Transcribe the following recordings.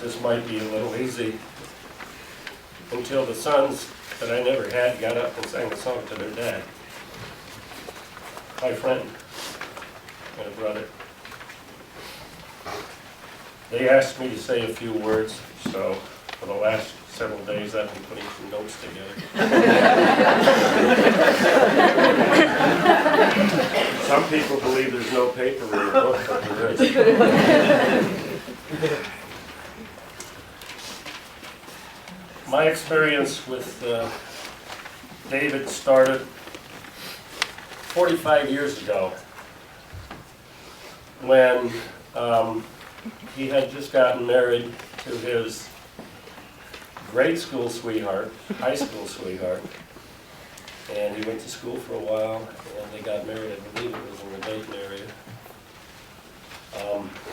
this might be a little easy until the sons that I never had got up and sang a song to their dad. My friend and a brother. They asked me to say a few words, so for the last several days I've been putting some notes together. Some people believe there's no paper in the book, but there is. My experience with David started 45 years ago when he had just gotten married to his grade school sweetheart, high school sweetheart, and he went to school for a while, and they got married. I believe it was in the Dayton area.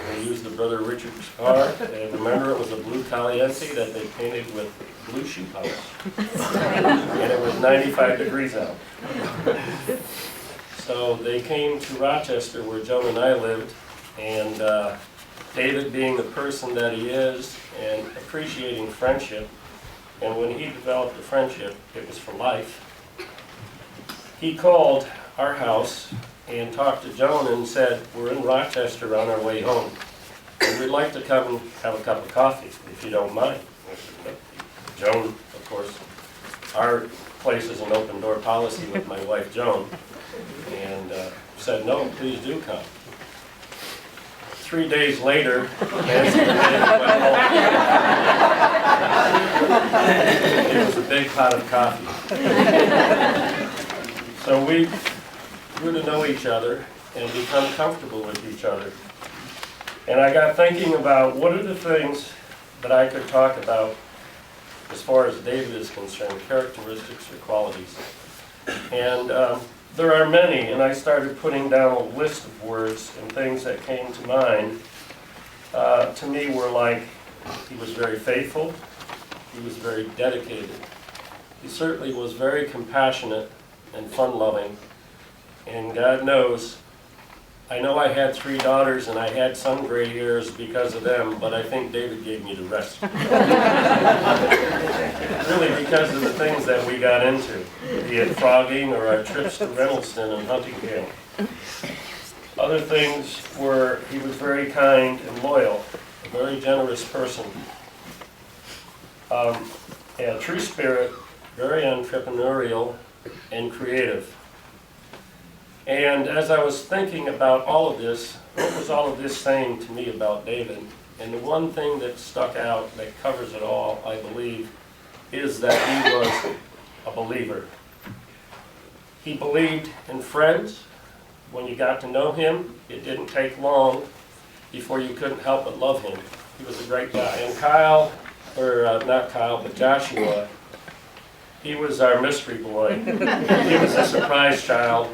They used the Brother Richard's car, and remember it was a blue Caliente that they painted with blue shoe polish, and it was 95 degrees out. So they came to Rochester where Joan and I lived, and David, being the person that he is and appreciating friendship, and when he developed a friendship, it was for life. He called our house and talked to Joan and said, "We're in Rochester on our way home, and we'd like to come and have a cup of coffee, if you don't mind." Joan, of course, our place is an open door policy with my wife Joan, and said, "No, please do come." 3 days later, Nancy and David went home. It was a big pot of coffee. So we grew to know each other and become comfortable with each other. And I got thinking about what are the things that I could talk about as far as David is concerned, characteristics or qualities. And there are many, and I started putting down a list of words and things that came to mind. To me were like, he was very faithful, he was very dedicated, he certainly was very compassionate and fun-loving, and God knows, I know I had 3 daughters and I had some gray hairs because of them, but I think David gave me the rest. Really because of the things that we got into, be it frogging or our trips to Reynoldston and hunting camp. Other things were he was very kind and loyal, a very generous person, a true spirit, very entrepreneurial and creative. And as I was thinking about all of this, what was all of this saying to me about David? And the one thing that stuck out that covers it all, I believe, is that he was a believer. He believed in friends. When you got to know him, it didn't take long before you couldn't help but love him. He was a great guy. And not Kyle, but Joshua, he was our mystery boy. He was a surprise child.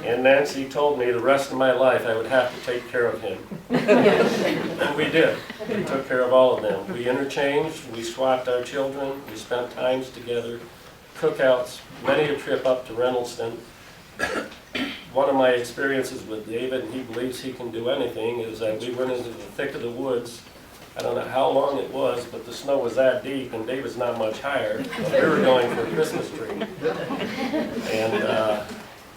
And Nancy told me the rest of my life I would have to take care of him. And we did. We took care of all of them. We interchanged, we swapped our children, we spent times together, cookouts, many a trip up to Reynoldston. One of my experiences with David, and he believes he can do anything, is that we went into the thick of the woods. I don't know how long it was, but the snow was that deep, and David's not much higher. But we were going for a Christmas tree. And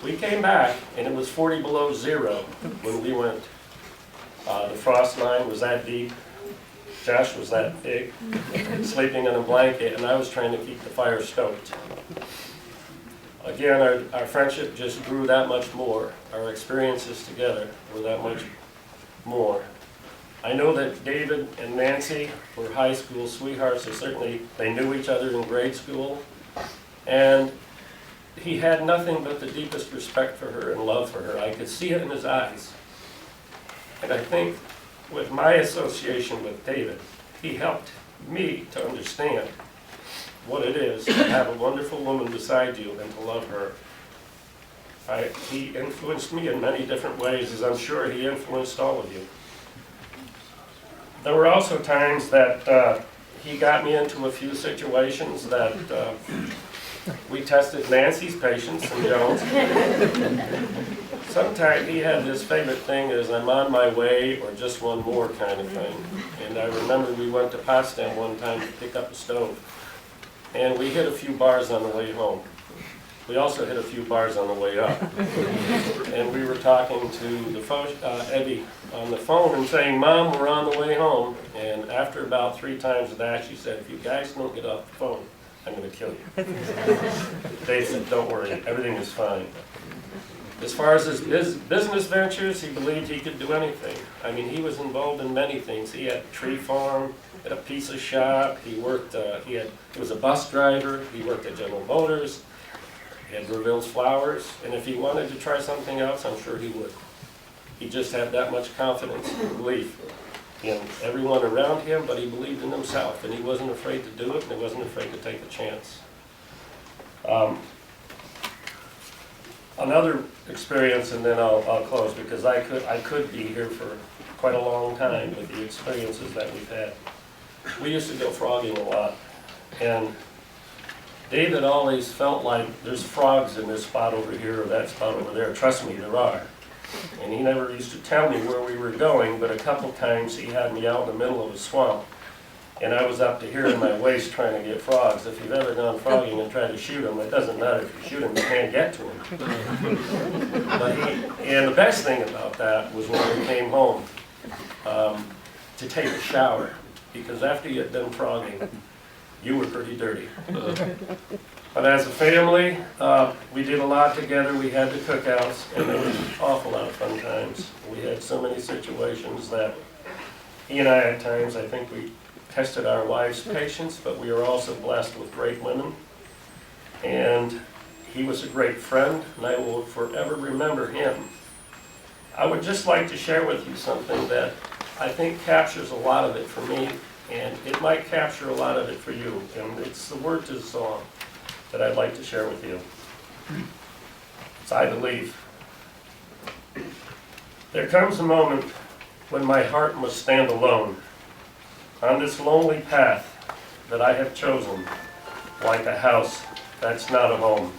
we came back, and it was 40 below zero when we went. The frost line was that deep. Josh was that big, sleeping in a blanket, and I was trying to keep the fire stoked. Again, our friendship just grew that much more. Our experiences together were that much more. I know that David and Nancy were high school sweethearts, so certainly they knew each other in grade school. And he had nothing but the deepest respect for her and love for her. I could see it in his eyes. And I think with my association with David, he helped me to understand what it is to have a wonderful woman beside you and to love her. He influenced me in many different ways, as I'm sure he influenced all of you. There were also times that he got me into a few situations that we tested Nancy's patience and Joan's. Sometimes he had this favorite thing is I'm on my way or just one more kind of thing. And I remember we went to Potsdam one time to pick up a stove. And we hit a few bars on the way home. We also hit a few bars on the way up. And we were talking to the Eddie on the phone and saying, Mom, we're on the way home. And after about 3 times of that, she said, if you guys don't get off the phone, I'm going to kill you. Dave said, don't worry, everything is fine. As far as his business ventures, he believed he could do anything. I mean, he was involved in many things. He had a tree farm, had a pizza shop, he worked, he was a bus driver, he worked at General Motors, he had Reville's Flowers, and if he wanted to try something else, I'm sure he would. He just had that much confidence and belief in everyone around him, but he believed in himself, and he wasn't afraid to do it, and he wasn't afraid to take a chance. Another experience, and then I'll close, because I could be here for quite a long time with the experiences that we've had. We used to go frogging a lot, and David always felt like there's frogs in this spot over here or that spot over there. Trust me, there are. And he never used to tell me where we were going, but a couple times he had me out in the middle of a swamp, and I was up to here in my waist trying to get frogs. If you've ever gone frogging and tried to shoot them, it doesn't matter if you shoot them, you can't get to them. And the best thing about that was when we came home to take a shower, because after you had done frogging, you were pretty dirty. But as a family, we did a lot together. We had the cookouts, and it was an awful lot of fun times. We had so many situations that he and I, at times, I think we tested our wives' patience, but we were also blessed with great women. And he was a great friend, and I will forever remember him. I would just like to share with you something that I think captures a lot of it for me, and it might capture a lot of it for you. And it's the word to the song that I'd like to share with you. It's I believe. There comes a moment when my heart must stand alone on this lonely path that I have chosen, like a house that's not a home.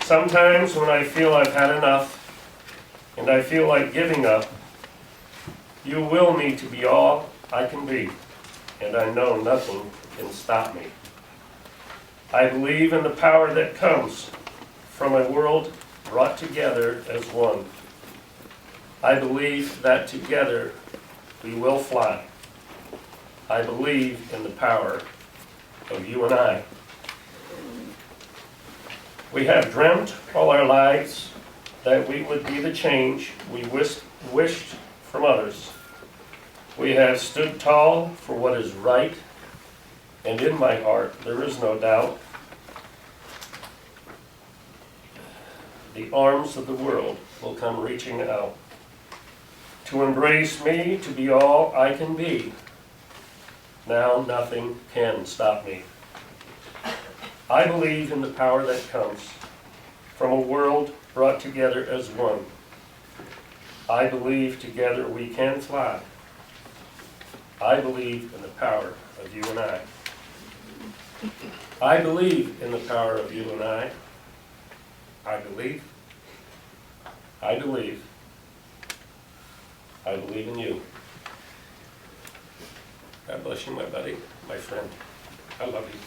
Sometimes when I feel I've had enough and I feel like giving up, you will me to be all I can be, and I know nothing can stop me. I believe in the power that comes from a world brought together as one. I believe that together we will fly. I believe in the power of you and I. We have dreamt all our lives that we would be the change we wished from others. We have stood tall for what is right, and in my heart there is no doubt. The arms of the world will come reaching out to embrace me, to be all I can be. Now nothing can stop me. I believe in the power that comes from a world brought together as one. I believe together we can fly. I believe in the power of you and I. I believe in the power of you and I. I believe. I believe. I believe in you. God bless you, my buddy, my friend. I love you.